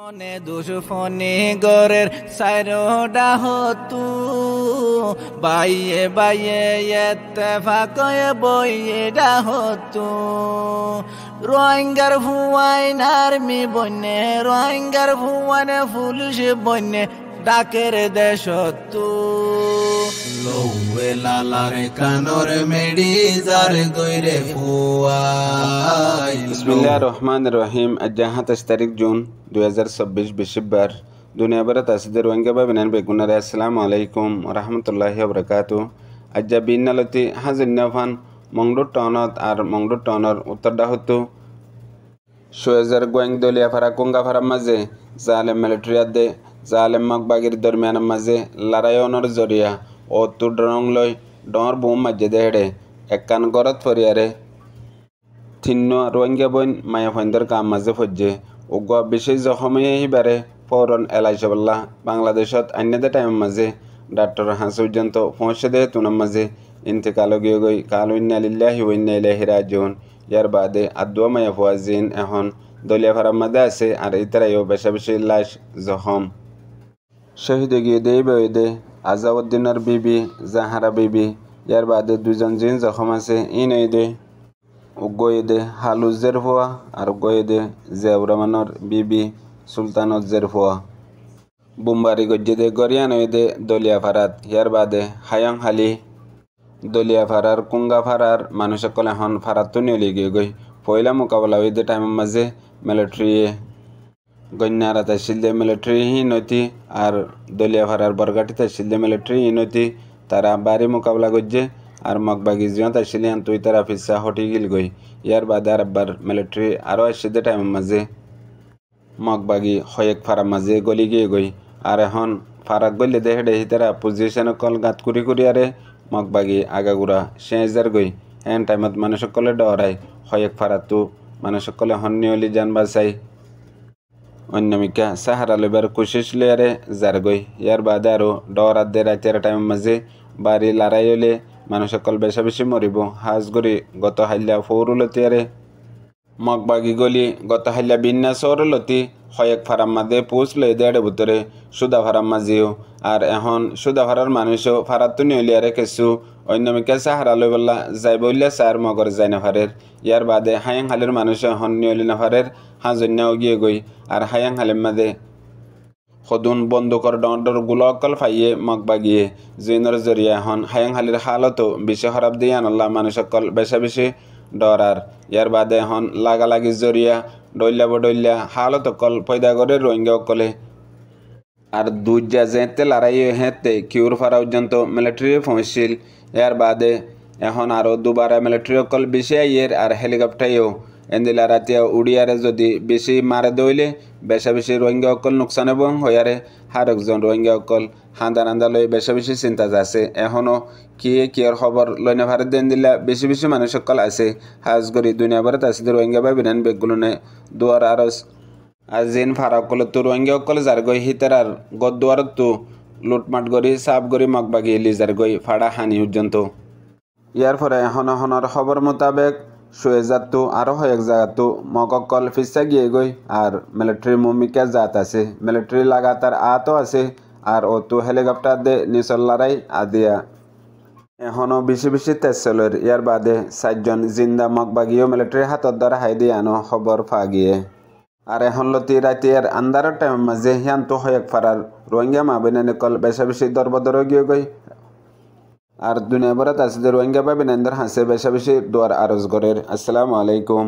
মনে দুশফনি গরের সাইরোডা হতু বাইয়ে বাইয়ে ইত্তেফাকয়ে বইয়েডা হতু রোহিঙ্গার ভুয়াইন আর্মি বন্যে রোহিঙ্গার ভুয়ানে পুলিশ বন্যে ডাকের দেশতু লৌয়ে লালারে কানর মেডি জার গইরে ফুয়াই। বিসমিল্লাহির রহমানির রহিম। আজ ২৭ তারিখ জুন ২০২৪ বৃহস্পতিবার। দুনিয়া ভরত আসিদের রোহিঙ্গা বাবিনান বেগুনারে আসসালামু আলাইকুম ওরহমতুল্লাহি ওবরাকাতু। আজ বিনালতি হাজিনাফান মংডুর টাউনত আর মংডুর টাউনের উত্তরডা হতো সুয়েজের গোয়েং দলিয়া ফারা কুঙ্গা ফারার মাঝে জালেম মিলিটারি আদে জালেম মগবাগির দরমিয়ানের মাঝে লড়াইয়নের জরিয়া ও তুর ডরং লই ডর বুম মাঝে দেহেড়ে একখান গরত ফরিয়ারে থিন্ন রোহিঙ্গা বইন মায়া ফন্দর কাম মাঝে ফজ্জে উগ বিশেষ জখমে হিবারে ফৌরন এলাইশাল্লাহ বাংলাদেশত আন্যদে টাইমের মাঝে ডাক্তার হাসি পর্যন্ত পৌঁছে দেয় তুনার মাঝে ইন্তেকাল গিয়ে গই কাল ইন্না লিল্লাহি ওয়া ইন্না ইলাইহি রাজিউন। ইয়ার বাদে আদুয়া মায়া ফুয়াজিন এখন দলিয়া ফারার মাঝে আছে আর ইতারাইও বেশা বেশি লাশ জখম শহীদ গিয়ে দেই বেদে আজাউদ্দিনের বিবি জাহারা বিবি। ইয়ার বাদে দুজন জিন জখম আছে ইনদে উগয়েদে হালুজের ফুয়া আর গয়েদে জিয়াউর বিবি সুলতানজের ফুয়া বুমবারি গজ্জেদে গরিয়ানদে দলিয়া ফারাত। ইয়ার বাদে হায়ং হালি দলিয়া ফারার কুঙ্গা ফারার মানুষ সকল এখন ফারাত নিয়ে গিয়ে গই পয়লা মোকাবেলা হইতে টাইমের মাঝে মিলিটারি গন্যারা তহসিলদে মিলিটারি হিনতি আর দলিয়া ফারার বরগাটি তহসিলদে মিলিটারি হিনতি তারা বাড়ি মোকাবেলা করছে আর মগবাগি জিও তহসিলিয়ান তুই তারা ফিসা হটি গিল গই। ইয়ার বাদে আর আব্বার মিলিটারি আরও আসছে টাইমের মাঝে মগবাগি হয়েক ফারার মাঝে গলি গিয়ে গই আর এখন ফারাক গলি দেখে দেখি তারা পজিশন কল গাত কুড়ি কুড়ি আরে মগবাগি আগাগুড়া সেঁজার গই হ্যান টাইমত মানুষ সকলে ডরাই হয়েক ফারাতো মানুষ সকলে হন্যলি যান বাসাই অন্যমিকা সাহারা লইবার কোশিশ লয়ারে যার গই। ইয়ার বাদে আরও ডর আদে রাতের টাইমের মাঝে বাড়ি লড়াই হলে মানুষ সকল বেশা বেশি মরিব হাজ গড়ি গত হাইলা ফৌরুলতি আরে মগবাগি গলি গত হাইলা বিন্যা সৌরলতি হয়েক ফারাম মাঝে পুষ লই দেড়ে ভিতরে সুদা ফারাম মাঝেও আর এখন সুদা ফারার মানুষও ফারাতো নিলিয়ারে কেসু অন্যমিকা সাহারা লই বললা যাই বললে সার মগর যাই না ফারের। ইয়ার বাদে হায়াং হালের মানুষ এখন নিয়লি না ফারের হাজন্যাও গিয়ে গই আর হায়াং হালের মাঝে সদুন বন্দুকর ডর গুলো অকল ফাইয়ে মগবাগিয়ে জিনের জরিয়া এখন হায়াং হালির হালতো বেশি খারাপ দিয়ে আনল্লা মানুষ সকল বেশা বেশি ডর আর। ইয়ার বাদে এখন লাগালাগি জরিয়া ডইলা বডইলা হালত অকল পয়দা করে রোহিঙ্গা অকলে আর দুজা যেতে লড়াই হেঁতে কিউর ফারা পর্যন্ত মিলিটারি পৌঁছিল। ইয়ার বাদে এখন আরও দুবারা মিলিটারি অকল বেশি আইয়ের আর হেলিকপ্টারেও এন্দিলা রাতিয়া উড়িয়ারে যদি বেশি মারে দইলে বেশা বেশি রোহিঙ্গা অকল নোকসান এবং হইয়ারে হার একজন রোহিঙ্গা অকল হান্দা নান্দা লই বেশা বেশি চিন্তা আছে এখনও কিয়র খবর লইনে ভারত দেন দিলা বেশি বেশি মানুষ সকল আছে হাজ করি দুনিয়া ভারত আছে রোহিঙ্গা বা বিনান বেগগুলোনে দুয়ার আরস আর যেন ফারা অকলে তো রোহিঙ্গা অকলে যার গই হিতার আর গদ দুয়ারত তো লুটমাট করি সাফ করি মগবাগি এলি যার গই ফাড়া হানি পর্যন্ত। ইয়ার পরে এখন এখনের খবর মোতাবেক সুয়েজাতো আরও হয়েক জায়গাতো মগকল ফিসা গিয়ে গই আর মিলিটারি ভূমিকা জাত আছে মিলিটারি লাগাতার আতো আছে আর ও তো হেলিকপ্টার দে নিচল লড়াই আদিয়া এখনও বেশি বেশি তেজ চলের। ইয়ার বাদে 4জন জিন্দা মগবাগিও মিলিটারি হাতত দ্বারা হাই দিয়ে আনো খবর ফা গিয়ে আর এখন লতি রাতিয়ার আন্দারের টাইমের মাঝে হিয়ান্ত হয়েক ফারার রোহিঙ্গা মাবিনানিকল বেশা বেশি দরবদর গিয়ে গই আর দুনিয়া ভরত আছে রোহিঙ্গা বাবিনানদের হাসে বেশা বেশি দোয়ার আরজ করের। আসসালামু আলাইকুম।